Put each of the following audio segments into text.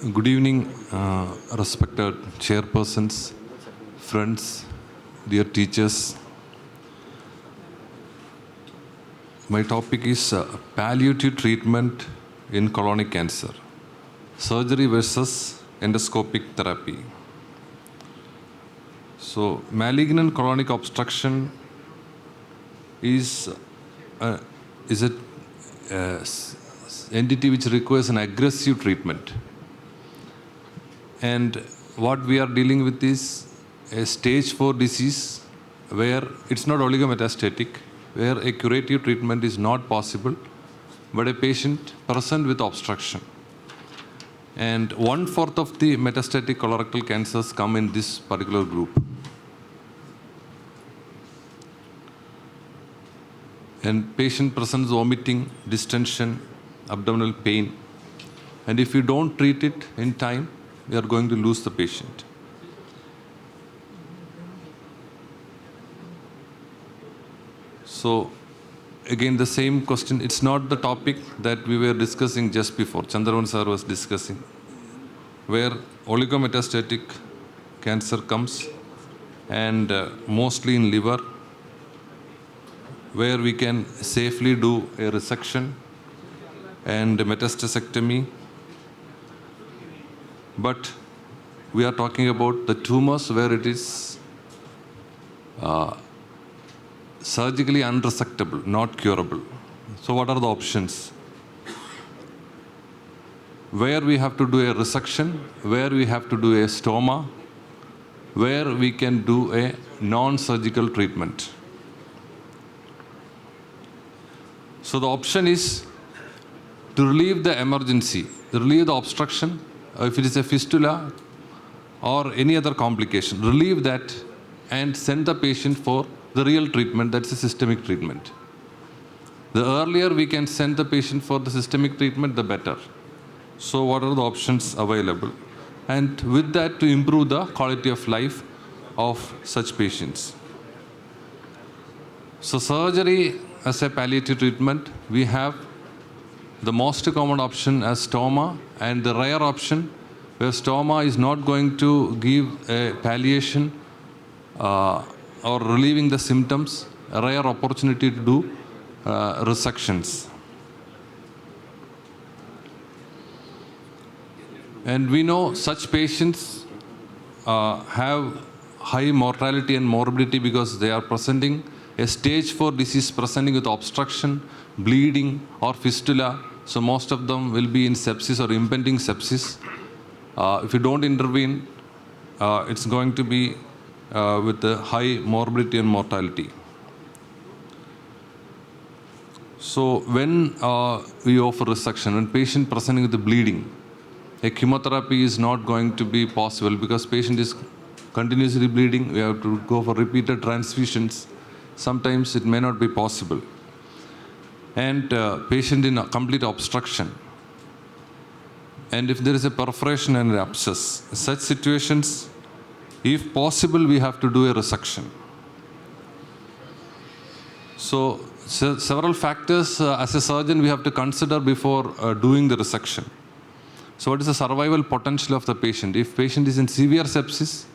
Good evening, respected chairpersons, friends, dear teachers. My topic is palliative treatment in colonic cancer, surgery versus endoscopic therapy. So, malignant colonic obstruction is a entity which requires an aggressive treatment. And what we are dealing with is a stage 4 disease where it's not oligometastatic, where a curative treatment is not possible, but a patient present with obstruction. And 1/4 of the metastatic colorectal cancers come in this particular group. And patient presents vomiting, distension, abdominal pain. And if you don't treat it in time, we are going to lose the patient. So, again, the same question. It's not the topic that we were discussing just before. Chandravan sir was discussing, where oligometastatic cancer comes, and mostly in liver, where we can safely do a resection and metastasectomy. But we are talking about the tumors where it is surgically unresectable, not curable. So what are the options? Where we have to do a resection, where we have to do a stoma, where we can do a non-surgical treatment. So the option is to relieve the emergency, relieve the obstruction. If it is a fistula or any other complication, relieve that and send the patient for the real treatment, that's a systemic treatment. The earlier we can send the patient for the systemic treatment, the better. So what are the options available? And with that, to improve the quality of life of such patients. So surgery as a palliative treatment, we have the most common option as stoma, and the rare option where stoma is not going to give a palliation or relieving the symptoms, a rare opportunity to do resections. And we know such patients have high mortality and morbidity because they are presenting a stage 4 disease, presenting with obstruction, bleeding or fistula. So most of them will be in sepsis or impending sepsis. If you don't intervene, it's going to be with a high morbidity and mortality. So when we offer resection, when patient presenting with the bleeding, a chemotherapy is not going to be possible because patient is continuously bleeding. We have to go for repeated transfusions. Sometimes it may not be possible. And patient in a complete obstruction. And if there is a perforation and an abscess, such situations, if possible, we have to do a resection. So several factors as a surgeon we have to consider before doing the resection. So what is the survival potential of the patient? If patient is in severe sepsis,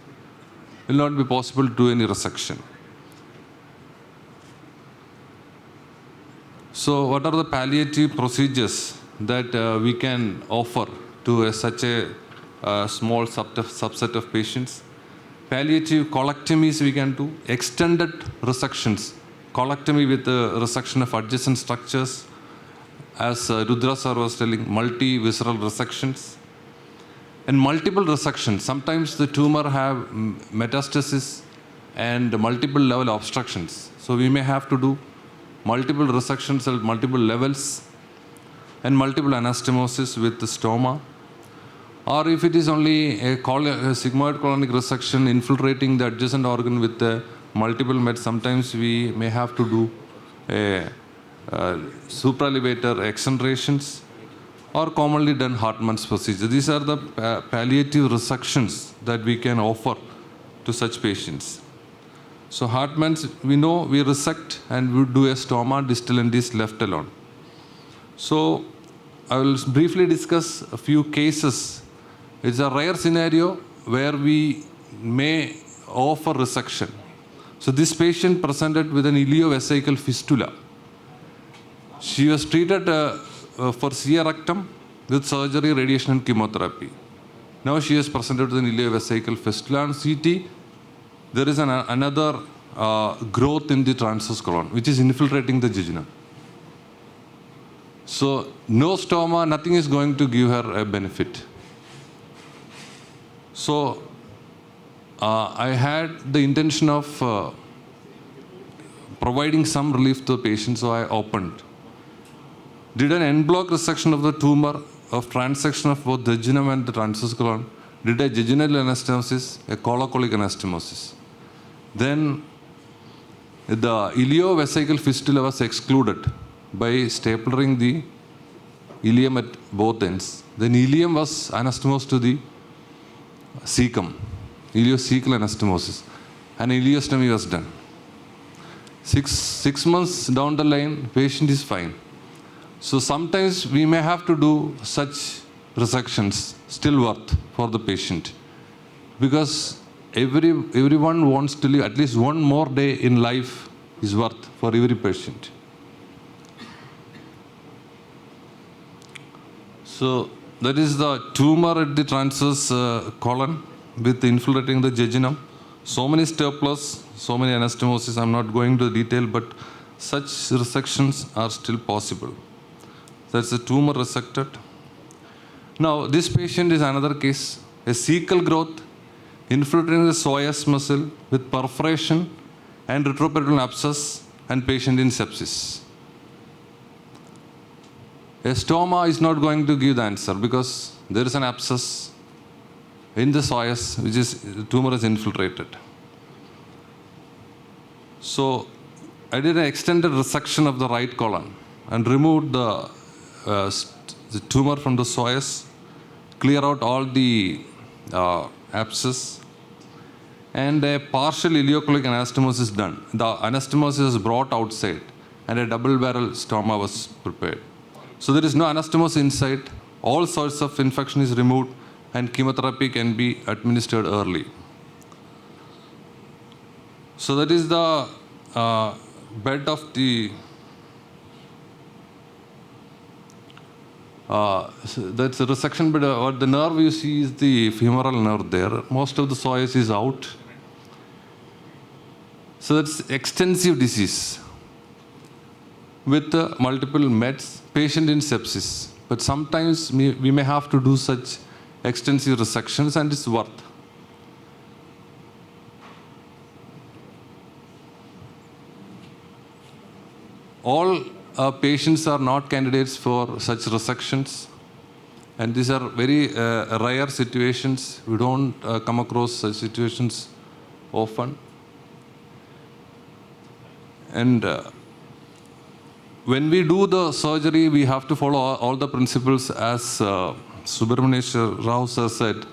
it will not be possible to do any resection. So what are the palliative procedures that we can offer to such a small subset of patients? Palliative colectomies we can do, extended resections, colectomy with resection of adjacent structures, as Rudra sir was telling, multi-visceral resections, and multiple resections. Sometimes the tumor have metastasis and multiple level obstructions. So we may have to do multiple resections at multiple levels and multiple anastomosis with the stoma. Or if it is only a sigmoid colonic resection infiltrating the adjacent organ with the multiple meds, sometimes we may have to do a supralevator excentrations or commonly done Hartmann's procedure. These are the palliative resections that we can offer to such patients. So Hartmann's, we know we resect and we do a stoma, distal and is left alone. So I will briefly discuss a few cases It's a rare scenario where we may offer resection. So this patient presented with an iliovesical fistula. She was treated for CA rectum with surgery, radiation, and chemotherapy. Now she is presented with an iliovesical fistula. On CT, there is another growth in the transverse colon, which is infiltrating the jejunum. So no stoma, nothing is going to give her a benefit. So I had the intention of providing some relief to the patient, so I opened. Did an en bloc resection of the tumor, of transection of both the jejunum and the transverse colon, did a jejunal anastomosis, a colocolic anastomosis. Then the iliovesical fistula was excluded by stapling the ileum at both ends. Then ileum was anastomosed to the cecum, ileocecal anastomosis, and ileostomy was done. Six months down the line, patient is fine. So sometimes we may have to do such resections, still worth for the patient, because everyone wants to live at least one more day in life is worth for every patient. So that is the tumor at the transverse colon with infiltrating the jejunum. So many staplers, so many anastomoses. I'm not going to detail, but such resections are still possible. That's a tumor resected. Now this patient is another case, a cecal growth infiltrating the psoas muscle with perforation and retroperitoneal abscess, and patient in sepsis. A stoma is not going to give the answer because there is an abscess in the psoas, which is the tumor is infiltrated. So I did an extended resection of the right colon and removed the tumor from the psoas, clear out all the abscess, and a partial ileocolic anastomosis done. The anastomosis is brought outside and a double barrel stoma was prepared. So there is no anastomosis inside, all source of infection is removed, and chemotherapy can be administered early. So that is the bed of the that's a resection bed. What the nerve you see is the femoral nerve there. Most of the psoas is out. So that's extensive disease with multiple meds, patient in sepsis. But sometimes we may have to do such extensive resections, and it's worth. All patients are not candidates for such resections, and these are very rare situations. We don't come across such situations often. And when we do the surgery, we have to follow all the principles as Subramanian Rao sir said.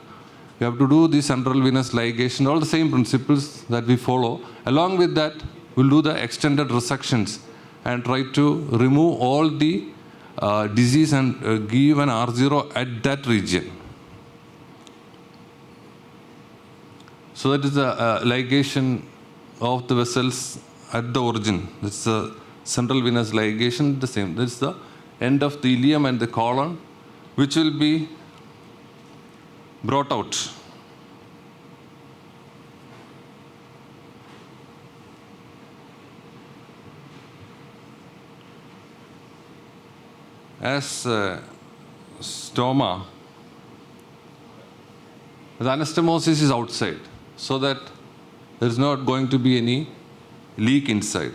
We have to do the central venous ligation, all the same principles that we follow. Along with that, we'll do the extended resections and try to remove all the disease and give an R0 at that region. So that is the ligation of the vessels at the origin. That's the central venous ligation, the same. That's the end of the ileum and the colon, which will be brought out. As stoma, the anastomosis is outside, so that there is not going to be any leak inside.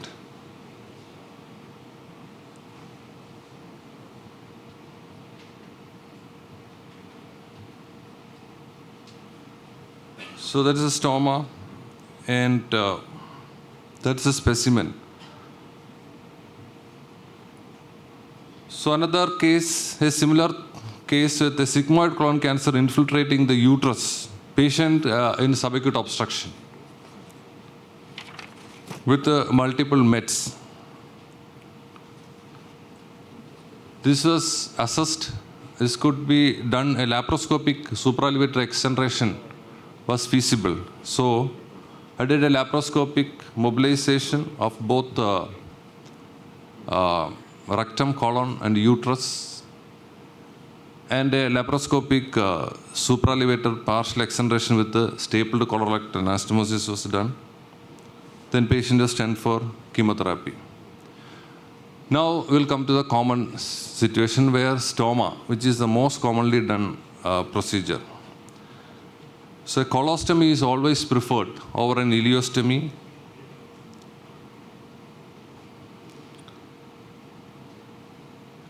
So that is a stoma, and that's a specimen. So another case, a similar case with a sigmoid colon cancer infiltrating the uterus, patient in subacute obstruction with multiple meds. This was assessed this could be done, a laparoscopic supraelevator extension was feasible. So I did a laparoscopic mobilization of both rectum, colon, and uterus, and a laparoscopic supraelevator partial extension with the stapled colorectal anastomosis was done. Then patient was sent for chemotherapy. Now we'll come to the common situation where stoma, which is the most commonly done procedure. So a colostomy is always preferred over an ileostomy.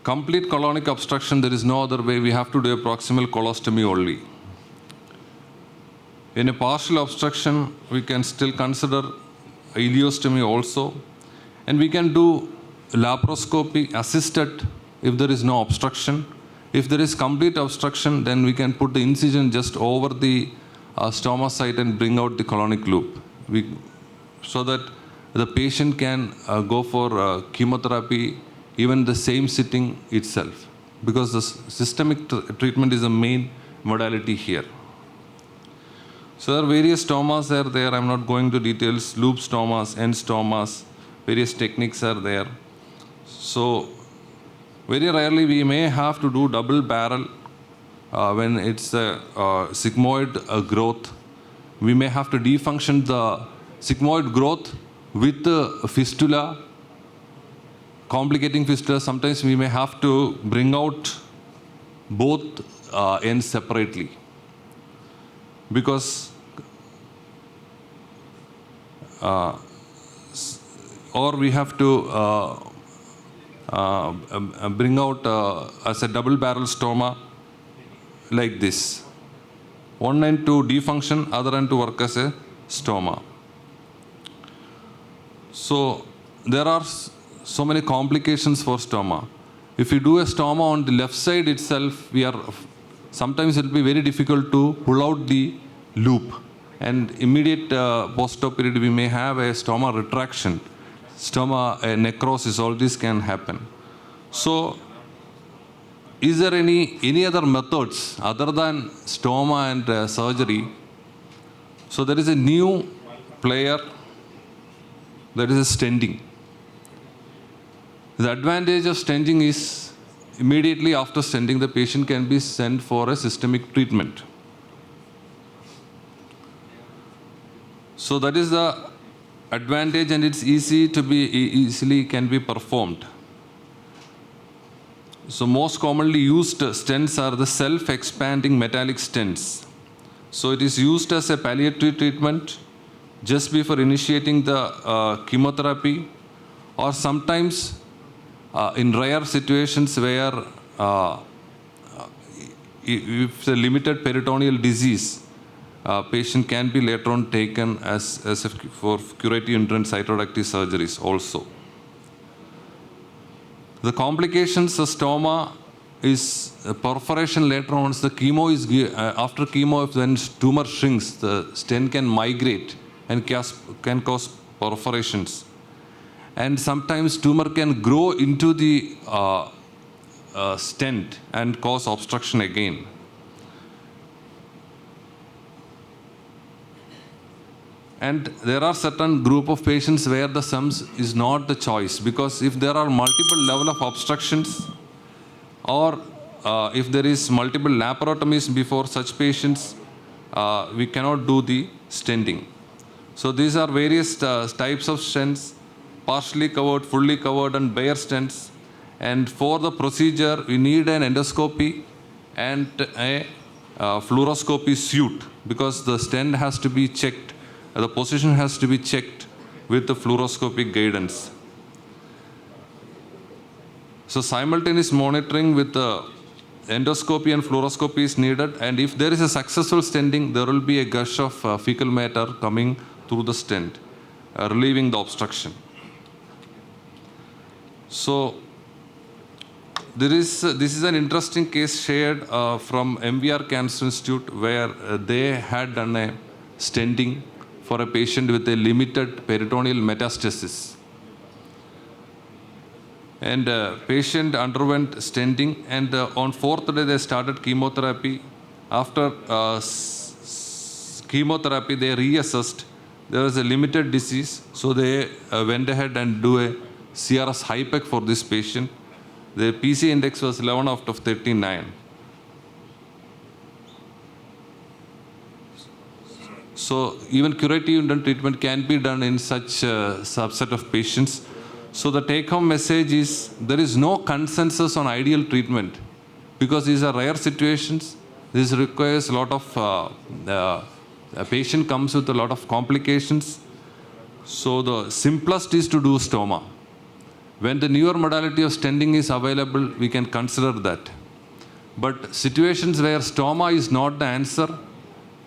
Complete colonic obstruction, there is no other way. We have to do a proximal colostomy only. In a partial obstruction, we can still consider ileostomy also. And we can do laparoscopy assisted if there is no obstruction. If there is complete obstruction, then we can put the incision just over the stoma site and bring out the colonic loop. So that the patient can go for chemotherapy even the same sitting itself, because the systemic treatment is the main modality here. So there are various stomas are there. I'm not going to details. Loop stomas, end stomas, various techniques are there. So very rarely we may have to do double barrel when it's a sigmoid growth. We may have to defunction the sigmoid growth with the fistula, complicating fistula. Sometimes we may have to bring out both ends separately, because or we have to bring out as a double barrel stoma like this. One end to defunction, other end to work as a stoma. So there are so many complications for stoma. If you do a stoma on the left side itself, sometimes it will be very difficult to pull out the loop. And immediate post-op period, we may have a stoma retraction, stoma necrosis, all this can happen. So is there any other methods other than stoma and surgery? So there is a new player, that is a stenting. The advantage of stenting is immediately after stenting, the patient can be sent for a systemic treatment. So that is the advantage, and it's easily can be performed. So most commonly used stents are the self-expanding metallic stents. So it is used as a palliative treatment just before initiating the chemotherapy, or sometimes in rare situations where if the limited peritoneal disease, patient can be later on taken for curative uterine cytodacty surgeries also. The complications of stoma is perforation later on. The chemo is after chemo, if then tumor shrinks, the stent can migrate and can cause perforations. And sometimes tumor can grow into the stent and cause obstruction again. And there are certain group of patients where the SEMS is not the choice, because if there are multiple level of obstructions, or if there is multiple laparotomies before such patients, we cannot do the stenting. So these are various types of stents: partially covered, fully covered, and bare stents. And for the procedure, we need an endoscopy and a fluoroscopy suite, because the stent has to be checked. The position has to be checked with the fluoroscopic guidance. So simultaneous monitoring with the endoscopy and fluoroscopy is needed. And if there is a successful stenting, there will be a gush of fecal matter coming through the stent, relieving the obstruction. So this is an interesting case shared from MVR Cancer Institute, where they had done a stenting for a patient with a limited peritoneal metastasis. And patient underwent stenting, and on fourth day they started chemotherapy. After chemotherapy, they reassessed. There was a limited disease, so they went ahead and do a CRS HIPEC for this patient. The PC index was 11 out of 39. So even curative treatment can be done in such a subset of patients. So the take-home message is there is no consensus on ideal treatment because these are rare situations. This requires a lot of, a patient comes with a lot of complications. So the simplest is to do stoma. When the newer modality of stenting is available, we can consider that. But situations where stoma is not the answer,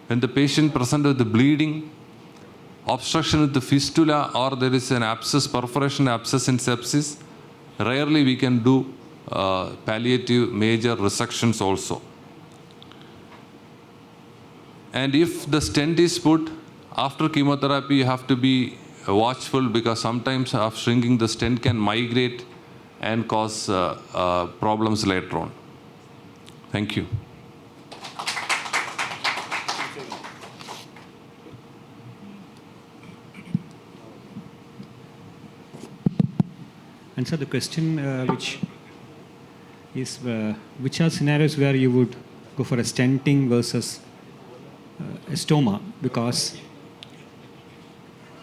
when the patient presents with the bleeding, obstruction with the fistula, or there is an abscess, perforation abscess in sepsis, rarely we can do palliative major resections also. And if the stent is put after chemotherapy, you have to be watchful because sometimes after shrinking the stent can migrate and cause problems later on. Thank you. And so the question which are scenarios where you would go for a stenting versus a stoma, because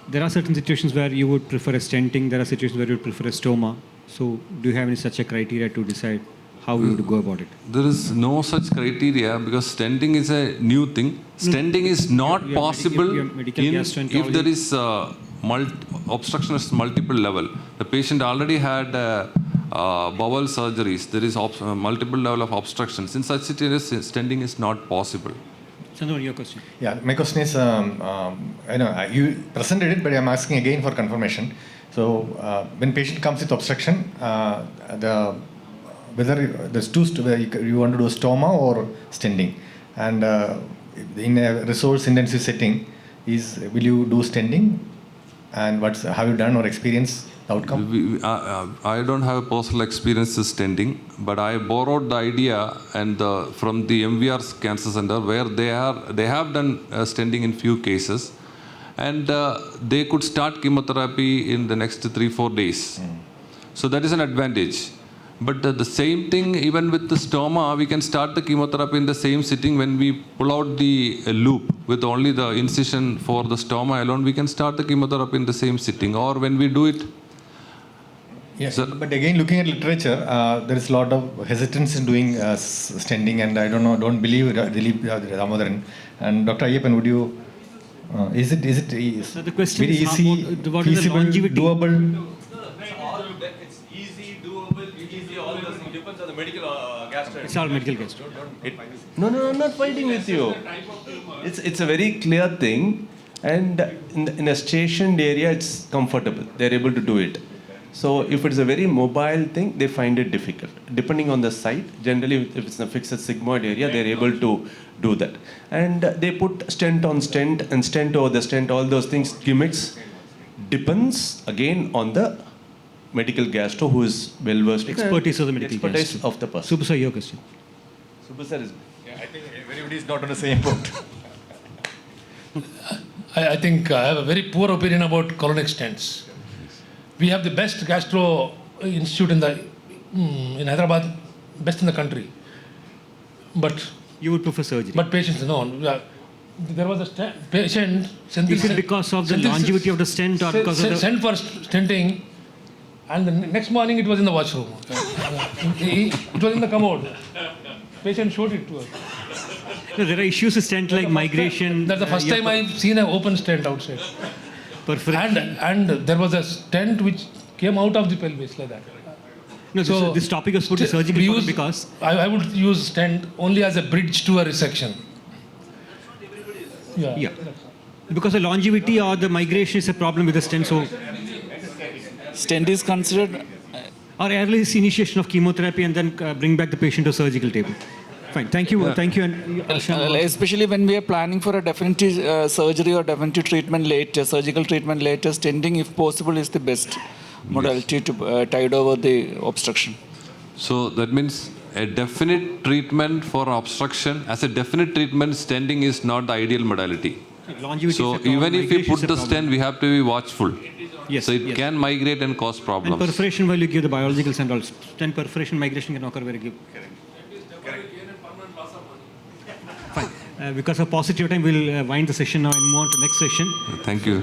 there are certain situations where you would prefer a stenting, there are situations where you would prefer a stoma. So do you have any such a criteria to decide how you would go about it? There is no such criteria because stenting is a new thing. Stenting is not possible if there is obstruction at multiple level. The patient already had bowel surgeries. There is multiple level of obstructions. In such situations, stenting is not possible. Chandran, your question. Yeah, my question is, you presented it, but I'm asking again for confirmation. So, when patient comes with obstruction, whether there's you want to do stoma or stenting, and in a resource intensive setting, will you do stenting, and have you done or experienced the outcome? I don't have a personal experience with stenting, but I borrowed the idea from the MVR Cancer Center where they have done stenting in few cases, and they could start chemotherapy in the next 3-4 days. So that is an advantage. But the same thing, even with the stoma, we can start the chemotherapy in the same sitting. When we pull out the loop with only the incision for the stoma alone, we can start the chemotherapy in the same sitting. Or when we do it. Yes, but again, looking at literature, there is a lot of hesitance in doing stenting, and I don't believe Damodaran. And Dr. Ayyappan, would you, is it so the question very is easy, what is the longevity? Doable? It's easy, doable, easy, all those things. Depends on the medical gastro. It's all medical gastro. No, I'm not fighting with you. It's a very clear thing, and in a stationed area, it's comfortable. They're able to do it. So if it's a very mobile thing, they find it difficult. Depending on the site, generally if it's a fixed sigmoid area, they're able to do that. And they put stent on stent and stent over the stent, all those things, gimmicks. Depends again on the medical gastro who is well versed. Expertise of the medical expertise gastro. of the person. Subbu sir, your question. Subbu sir is. Yeah, I think everybody is not on the same boat. I think I have a very poor opinion about colonic stents. We have the best gastro institute in Hyderabad, best in the country. But you would prefer surgery. But patients, no. There was a patient. Is it because of the longevity of the stent or because of the... Sent for stenting, and the next morning it was in the washroom. It was in the commode. Patient showed it to us. No, there are issues with stent like migration. That's the first time I've seen an open stent outside. And there was a stent which came out of the pelvis like that. No, so this topic was put to surgical because... I would use stent only as a bridge to a resection. Yeah. Because the longevity or the migration is a problem with the stent, so... Stent is considered... Or early initiation of chemotherapy and then bring back the patient to surgical table. Fine, thank you. Thank you. And especially when we are planning for a definitive surgery or definitive treatment later, surgical treatment later, stenting if possible is the best modality to tide over the obstruction. So that means a definite treatment for obstruction, as a definite treatment, stenting is not the ideal modality. Longevity So is a problem, even if we migration put is a the problem. stent, we have to be watchful. Yes, So it yes. can migrate and cause And problems. perforation, while you give the biologicals and all, stent perforation migration can occur very good. Fine. Because of positive time, we'll wind the session now and move on to next session. Thank you.